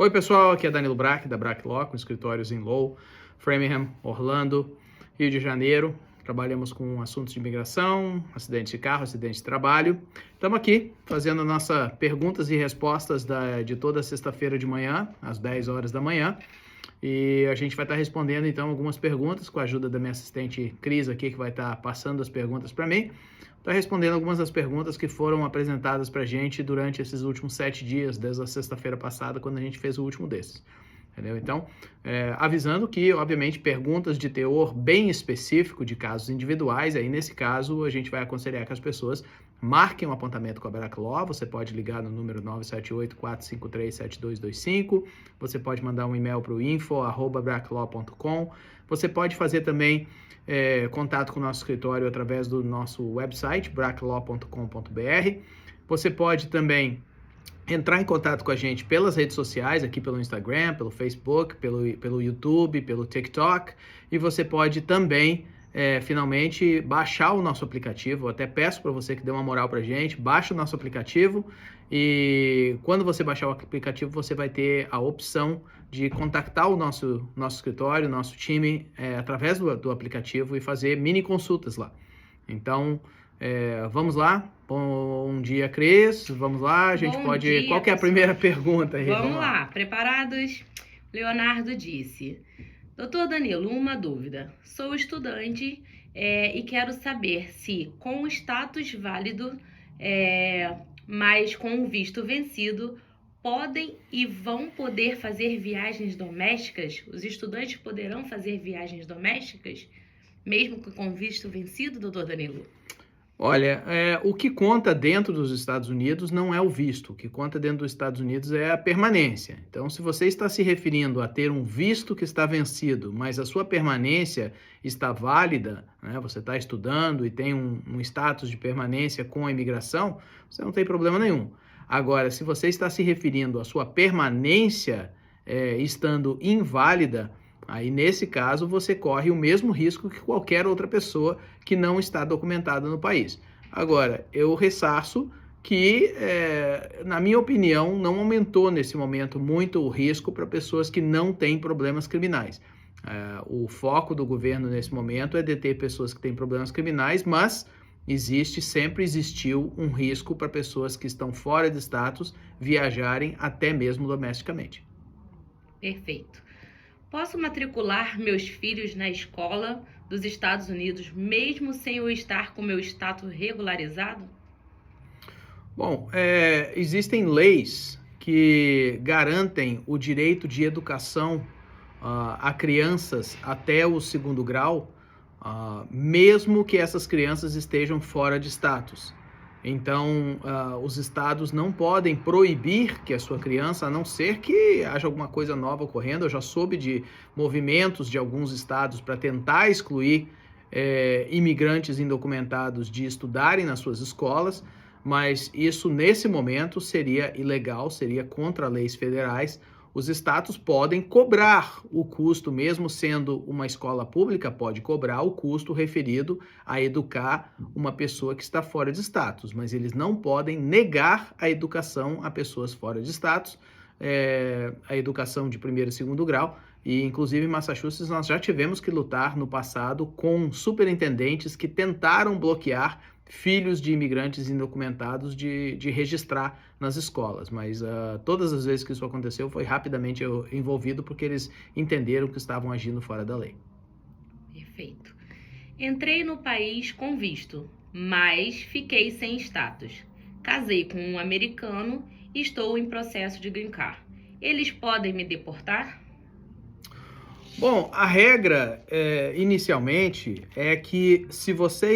Oi pessoal, aqui é Danilo Brack, da Brack Law, com escritórios em Lowell, Framingham, Orlando, Rio de Janeiro. Trabalhamos com assuntos de imigração, acidente de carro, acidente de trabalho. Estamos aqui fazendo nossas perguntas e respostas de toda sexta-feira de manhã, às 10 horas da manhã. E a gente vai estar respondendo então algumas perguntas com a ajuda da minha assistente Cris aqui, que vai estar passando as perguntas para mim. Está respondendo algumas das perguntas que foram apresentadas para a gente durante esses últimos 7 dias, desde a sexta-feira passada, quando a gente fez o último desses. Entendeu? Então, avisando que, obviamente, perguntas de teor bem específico de casos individuais, aí nesse caso a gente vai aconselhar que as pessoas marquem um apontamento com a Brack Law. Você pode ligar no número 978-453-7225, você pode mandar um e-mail para o info@bracklaw.com, você pode fazer também contato com o nosso escritório através do nosso website, bracklaw.com.br. Você pode também entrar em contato com a gente pelas redes sociais, aqui pelo Instagram, pelo Facebook, pelo YouTube, pelo TikTok, e você pode também, finalmente, baixar o nosso aplicativo. Eu até peço para você que dê uma moral para a gente, baixa o nosso aplicativo, e quando você baixar o aplicativo, você vai ter a opção de contactar o nosso escritório, o nosso time, através do aplicativo e fazer mini consultas lá. Então, vamos lá. Bom dia, Cris. Vamos lá, a gente Bom pode... dia, Qual que é a primeira pergunta aí? Vamos lá, preparados? Leonardo disse: Doutor Danilo, uma dúvida. Sou estudante e quero saber se, com o status válido, mas com o visto vencido, podem e vão poder fazer viagens domésticas? Os estudantes poderão fazer viagens domésticas, mesmo com visto vencido, doutor Danilo? Olha, o que conta dentro dos Estados Unidos não é o visto. O que conta dentro dos Estados Unidos é a permanência. Então, se você está se referindo a ter um visto que está vencido, mas a sua permanência está válida, né, você está estudando e tem um status de permanência com a imigração, você não tem problema nenhum. Agora, se você está se referindo à sua permanência estando inválida, aí, nesse caso, você corre o mesmo risco que qualquer outra pessoa que não está documentada no país. Agora, eu ressarço que, na minha opinião, não aumentou nesse momento muito o risco para pessoas que não têm problemas criminais. O foco do governo nesse momento é deter pessoas que têm problemas criminais, mas sempre existiu um risco para pessoas que estão fora de status viajarem até mesmo domesticamente. Perfeito. Posso matricular meus filhos na escola dos Estados Unidos, mesmo sem eu estar com meu status regularizado? Bom, existem leis que garantem o direito de educação a crianças até o 2º grau, mesmo que essas crianças estejam fora de status. Então, os estados não podem proibir que a sua criança, a não ser que haja alguma coisa nova ocorrendo. Eu já soube de movimentos de alguns estados para tentar excluir imigrantes indocumentados de estudarem nas suas escolas, mas isso, nesse momento, seria ilegal, seria contra leis federais. Os estados podem cobrar o custo, mesmo sendo uma escola pública, pode cobrar o custo referido a educar uma pessoa que está fora de status, mas eles não podem negar a educação a pessoas fora de status, a educação de 1º e 2º grau, e inclusive em Massachusetts nós já tivemos que lutar no passado com superintendentes que tentaram bloquear filhos de imigrantes indocumentados de registrar nas escolas, mas todas as vezes que isso aconteceu foi rapidamente envolvido porque eles entenderam que estavam agindo fora da lei. Perfeito. Entrei no país com visto, mas fiquei sem status. Casei com um americano e estou em processo de green card. Eles podem me deportar? Bom, a regra inicialmente é que se você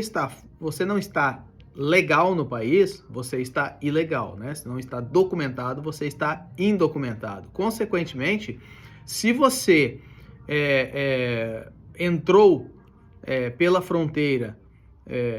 não está legal no país, você está ilegal, né? Se não está documentado, você está indocumentado. Consequentemente, se você entrou pela fronteira,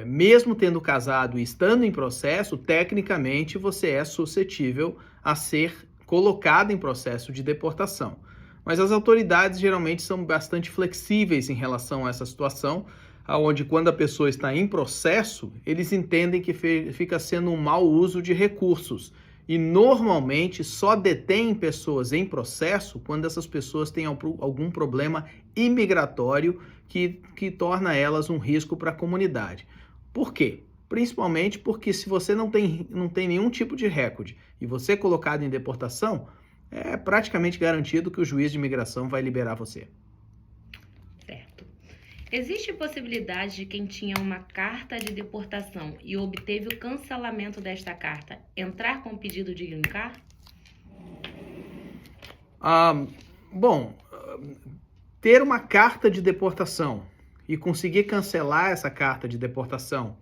mesmo tendo casado e estando em processo, tecnicamente você é suscetível a ser colocado em processo de deportação. Mas as autoridades geralmente são bastante flexíveis em relação a essa situação, onde quando a pessoa está em processo, eles entendem que fica sendo um mau uso de recursos e normalmente só detém pessoas em processo quando essas pessoas têm algum problema imigratório que torna elas um risco para a comunidade. Por quê? Principalmente porque se você não tem nenhum tipo de recorde e você é colocado em deportação, é praticamente garantido que o juiz de imigração vai liberar você. Certo. Existe possibilidade de quem tinha uma carta de deportação e obteve o cancelamento desta carta entrar com pedido de green card? Bom, ter uma carta de deportação e conseguir cancelar essa carta de deportação,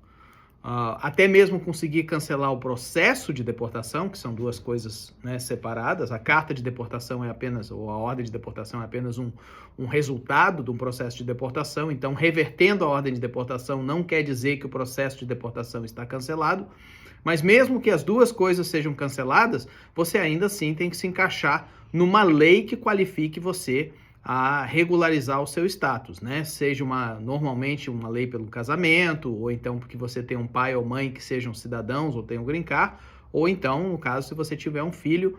até mesmo conseguir cancelar o processo de deportação, que são duas coisas, né, separadas. A carta de deportação é apenas, ou a ordem de deportação é apenas um resultado de um processo de deportação. Então, revertendo a ordem de deportação não quer dizer que o processo de deportação está cancelado, mas mesmo que as duas coisas sejam canceladas, você ainda assim tem que se encaixar numa lei que qualifique você a regularizar o seu status, né? Seja normalmente uma lei pelo casamento, ou então porque você tem um pai ou mãe que sejam cidadãos ou tenham green card, ou então, no caso, se você tiver um filho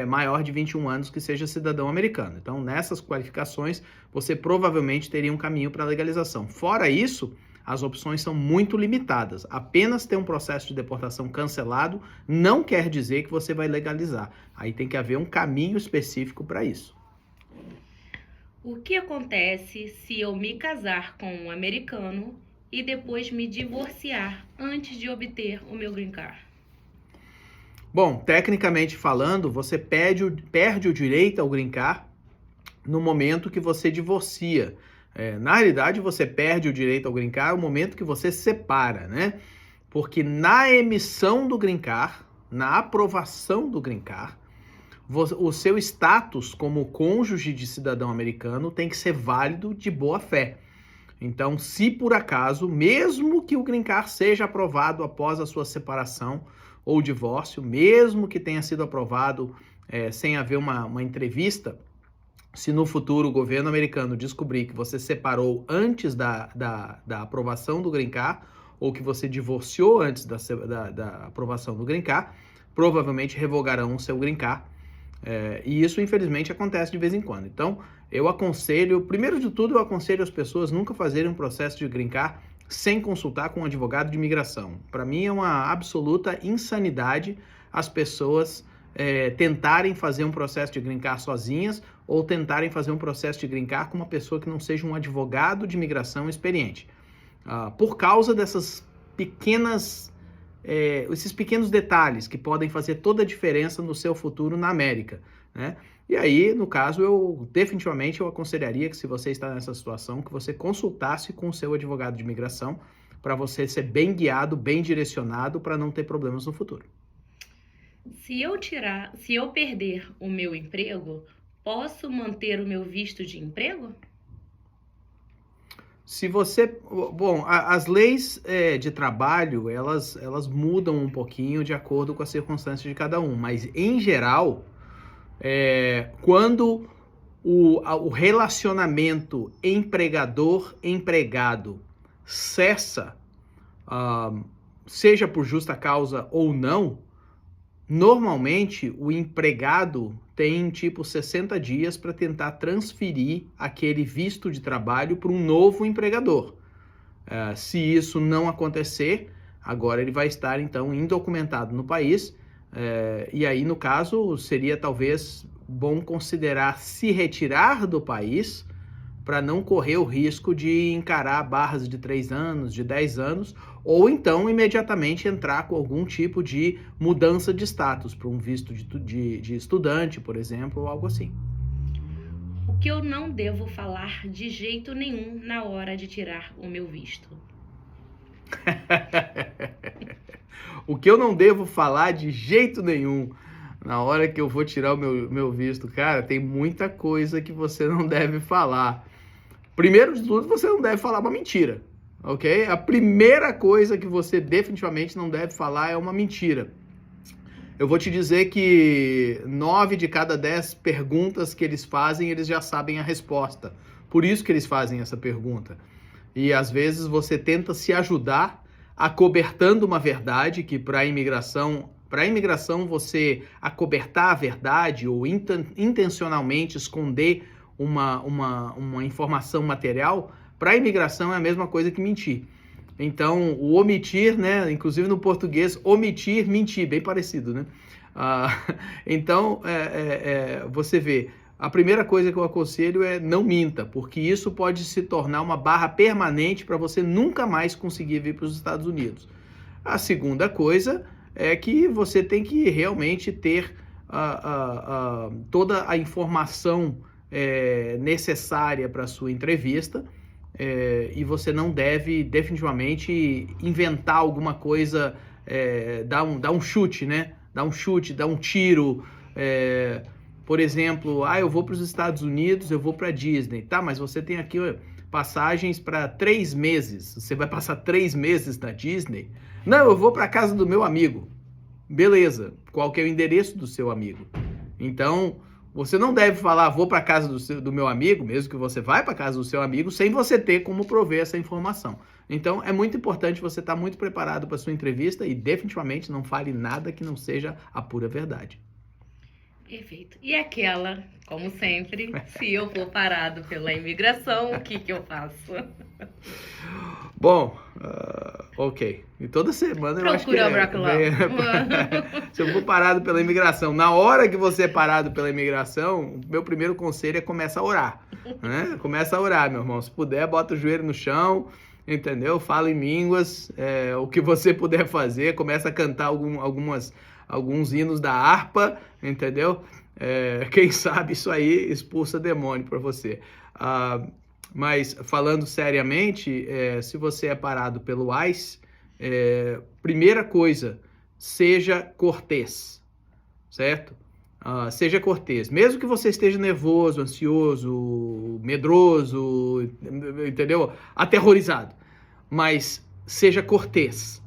maior de 21 anos que seja cidadão americano. Então, nessas qualificações, você provavelmente teria um caminho para a legalização. Fora isso, as opções são muito limitadas. Apenas ter um processo de deportação cancelado não quer dizer que você vai legalizar. Aí tem que haver um caminho específico para isso. O que acontece se eu me casar com um americano e depois me divorciar antes de obter o meu green card? Bom, tecnicamente falando, você perde o direito ao green card no momento que você divorcia. Na realidade, você perde o direito ao green card no momento que você se separa, né? Porque na emissão do green card, na aprovação do green card, o seu status como cônjuge de cidadão americano tem que ser válido de boa fé. Então, se por acaso, mesmo que o green card seja aprovado após a sua separação ou divórcio, mesmo que tenha sido aprovado sem haver uma entrevista, se no futuro o governo americano descobrir que você separou antes da aprovação do green card, ou que você divorciou antes da aprovação do green card, provavelmente revogarão o seu green card. E isso, infelizmente, acontece de vez em quando. Então, eu aconselho, primeiro de tudo, eu aconselho as pessoas nunca fazerem um processo de green card sem consultar com um advogado de imigração. Para mim, é uma absoluta insanidade as pessoas tentarem fazer um processo de green card sozinhas ou tentarem fazer um processo de green card com uma pessoa que não seja um advogado de imigração experiente. Por causa esses pequenos detalhes que podem fazer toda a diferença no seu futuro na América, né? E aí, no caso, eu aconselharia que, se você está nessa situação, que você consultasse com o seu advogado de imigração para você ser bem guiado, bem direcionado, para não ter problemas no futuro. Se eu perder o meu emprego, posso manter o meu visto de emprego? Bom, as leis de trabalho, elas mudam um pouquinho de acordo com as circunstâncias de cada um, mas em geral, quando o relacionamento empregador-empregado cessa, seja por justa causa ou não, normalmente o empregado tem 60 dias para tentar transferir aquele visto de trabalho para um novo empregador. Se isso não acontecer, agora ele vai estar então indocumentado no país, e aí, no caso, seria talvez bom considerar se retirar do país para não correr o risco de encarar barras de 3 anos, de 10 anos, ou então imediatamente entrar com algum tipo de mudança de status para um visto de estudante, por exemplo, ou algo assim. O que eu não devo falar de jeito nenhum na hora de tirar o meu visto? O que eu não devo falar de jeito nenhum na hora que eu vou tirar o meu visto? Cara, tem muita coisa que você não deve falar. Primeiro de tudo, você não deve falar uma mentira, ok? A primeira coisa que você definitivamente não deve falar é uma mentira. Eu vou te dizer que 9 de cada 10 perguntas que eles fazem, eles já sabem a resposta. Por isso que eles fazem essa pergunta. E às vezes você tenta se ajudar acobertando uma verdade que para a imigração, Para a imigração, você acobertar a verdade ou intencionalmente esconder uma informação material, para a imigração é a mesma coisa que mentir. Então, o omitir, né? Inclusive no português, omitir, mentir, bem parecido, né? Então, você vê, a primeira coisa que eu aconselho é não minta, porque isso pode se tornar uma barra permanente para você nunca mais conseguir vir para os Estados Unidos. A segunda coisa é que você tem que realmente ter toda a informação necessária para a sua entrevista, e você não deve definitivamente inventar alguma coisa, dar um chute, né? Dar um chute, dar um tiro, por exemplo, eu vou para os Estados Unidos, eu vou para a Disney, tá? Mas você tem aqui passagens para 3 meses, você vai passar 3 meses na Disney? Não, eu vou para a casa do meu amigo. Beleza, qual que é o endereço do seu amigo? Então, você não deve falar, vou para a casa do meu amigo, mesmo que você vai para a casa do seu amigo, sem você ter como prover essa informação. Então, é muito importante você estar muito preparado para a sua entrevista e definitivamente não fale nada que não seja a pura verdade. Perfeito. E aquela, como sempre, se eu for parado pela imigração, o que eu faço? Bom, ok. E toda semana eu acho que se eu for parado pela imigração, na hora que você é parado pela imigração, o meu primeiro conselho é começar a orar, né? Começa a orar, meu irmão. Se puder, bota o joelho no chão, entendeu? Fala em línguas, o que você puder fazer, começa a cantar alguns hinos da harpa, entendeu? Quem sabe isso aí expulsa demônio para você. Mas falando seriamente, se você é parado pelo ICE, primeira coisa, seja cortês, certo? Seja cortês, mesmo que você esteja nervoso, ansioso, medroso, entendeu? Aterrorizado, mas seja cortês,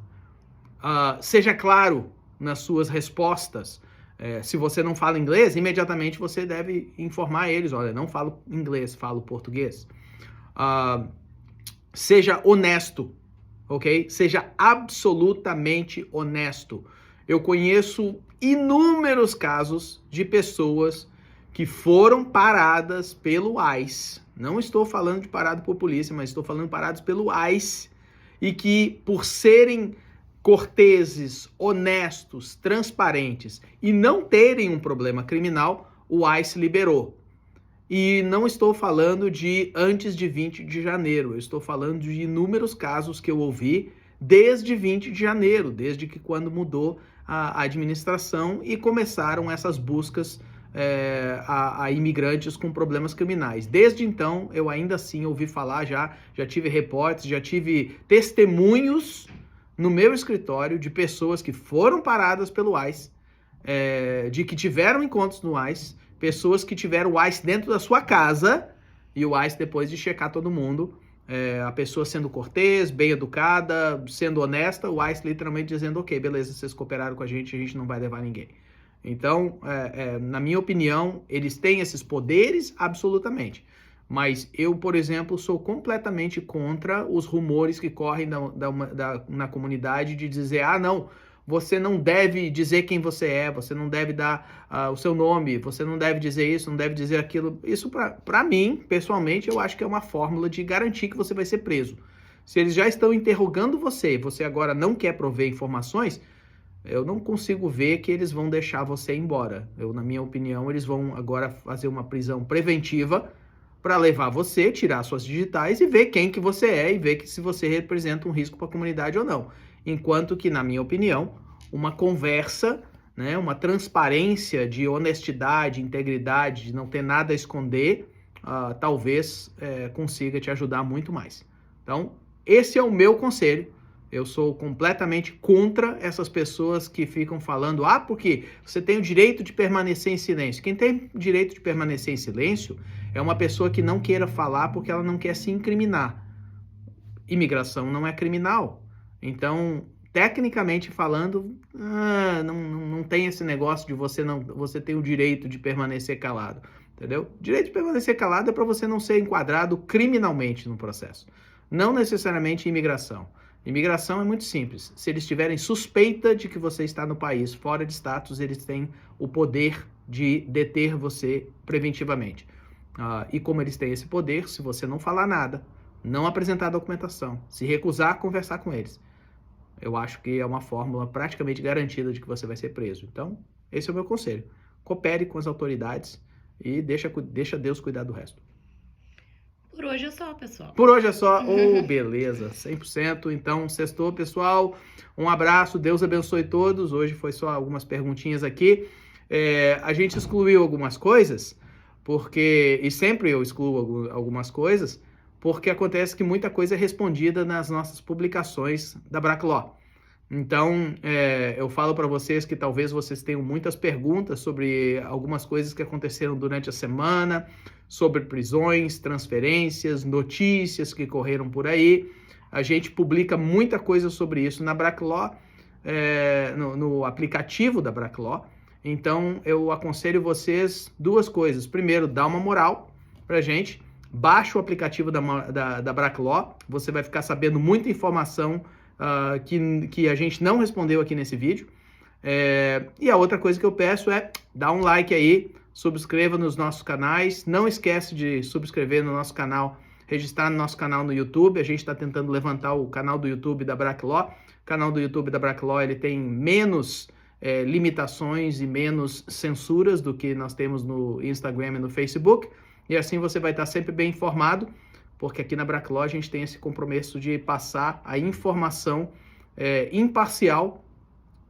seja claro nas suas respostas. Se você não fala inglês, imediatamente você deve informar eles, olha, não falo inglês, falo português. Seja honesto, ok? Seja absolutamente honesto. Eu conheço inúmeros casos de pessoas que foram paradas pelo ICE. Não estou falando de parado por polícia, mas estou falando de parados pelo ICE, e que por serem corteses, honestos, transparentes e não terem um problema criminal, o ICE liberou. E não estou falando de antes de 20 de janeiro, eu estou falando de inúmeros casos que eu ouvi desde 20 de janeiro, desde que quando mudou a administração e começaram essas buscas a imigrantes com problemas criminais. Desde então, eu ainda assim ouvi falar, já tive reportes, já tive testemunhos no meu escritório de pessoas que foram paradas pelo ICE, de que tiveram encontros no ICE, pessoas que tiveram o ICE dentro da sua casa, e o ICE, depois de checar todo mundo, a pessoa sendo cortês, bem educada, sendo honesta, o ICE literalmente dizendo, ok, beleza, vocês cooperaram com a gente não vai levar ninguém. Então, na minha opinião, eles têm esses poderes, absolutamente. Mas eu, por exemplo, sou completamente contra os rumores que correm na comunidade de dizer, não, você não deve dizer quem você é, você não deve dar o seu nome, você não deve dizer isso, não deve dizer aquilo. Isso, para mim, pessoalmente, eu acho que é uma fórmula de garantir que você vai ser preso. Se eles já estão interrogando você e você agora não quer prover informações, eu não consigo ver que eles vão deixar você ir embora. Na minha opinião, eles vão agora fazer uma prisão preventiva para levar você, tirar suas digitais e ver quem que você é e ver se você representa um risco para a comunidade ou não. Enquanto que, na minha opinião, uma conversa, né, uma transparência de honestidade, integridade, de não ter nada a esconder, talvez consiga te ajudar muito mais. Então, esse é o meu conselho. Eu sou completamente contra essas pessoas que ficam falando, porque você tem o direito de permanecer em silêncio. Quem tem o direito de permanecer em silêncio é uma pessoa que não queira falar porque ela não quer se incriminar. Imigração não é criminal. Então, tecnicamente falando, não tem esse negócio de você tem o direito de permanecer calado, entendeu? Direito de permanecer calado é para você não ser enquadrado criminalmente no processo, não necessariamente imigração. Imigração é muito simples. Se eles tiverem suspeita de que você está no país fora de status, eles têm o poder de deter você preventivamente. E como eles têm esse poder, se você não falar nada, não apresentar documentação, se recusar a conversar com eles, eu acho que é uma fórmula praticamente garantida de que você vai ser preso. Então, esse é o meu conselho. Coopere com as autoridades e deixa Deus cuidar do resto. Por hoje é só, pessoal. Por hoje é só. Beleza, 100%. Então, sextou, pessoal. Um abraço, Deus abençoe todos. Hoje foi só algumas perguntinhas aqui. A gente excluiu algumas coisas, e sempre eu excluo algumas coisas, porque acontece que muita coisa é respondida nas nossas publicações da Braclaw. Então, eu falo para vocês que talvez vocês tenham muitas perguntas sobre algumas coisas que aconteceram durante a semana, sobre prisões, transferências, notícias que correram por aí. A gente publica muita coisa sobre isso na Braclaw, no aplicativo da Braclaw. Então, eu aconselho vocês duas coisas. Primeiro, dá uma moral pra gente. Baixa o aplicativo da Braclaw. Você vai ficar sabendo muita informação que a gente não respondeu aqui nesse vídeo. E a outra coisa que eu peço é dar um like aí, subscreva nos nossos canais. Não esquece de subscrever no nosso canal, registrar no nosso canal no YouTube. A gente está tentando levantar o canal do YouTube da Braclaw. O canal do YouTube da Braclaw, ele tem menos limitações e menos censuras do que nós temos no Instagram e no Facebook, e assim você vai estar sempre bem informado, porque aqui na Braclaw a gente tem esse compromisso de passar a informação imparcial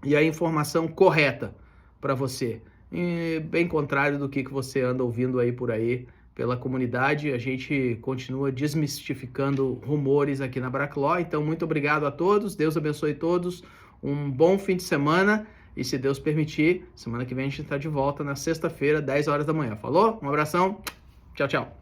e a informação correta para você, e bem contrário do que você anda ouvindo aí por aí pela comunidade. A gente continua desmistificando rumores aqui na Braclaw. Então, muito obrigado a todos, Deus abençoe todos, um bom fim de semana. E se Deus permitir, semana que vem a gente está de volta na sexta-feira, 10 horas da manhã. Falou? Um abração. Tchau, tchau.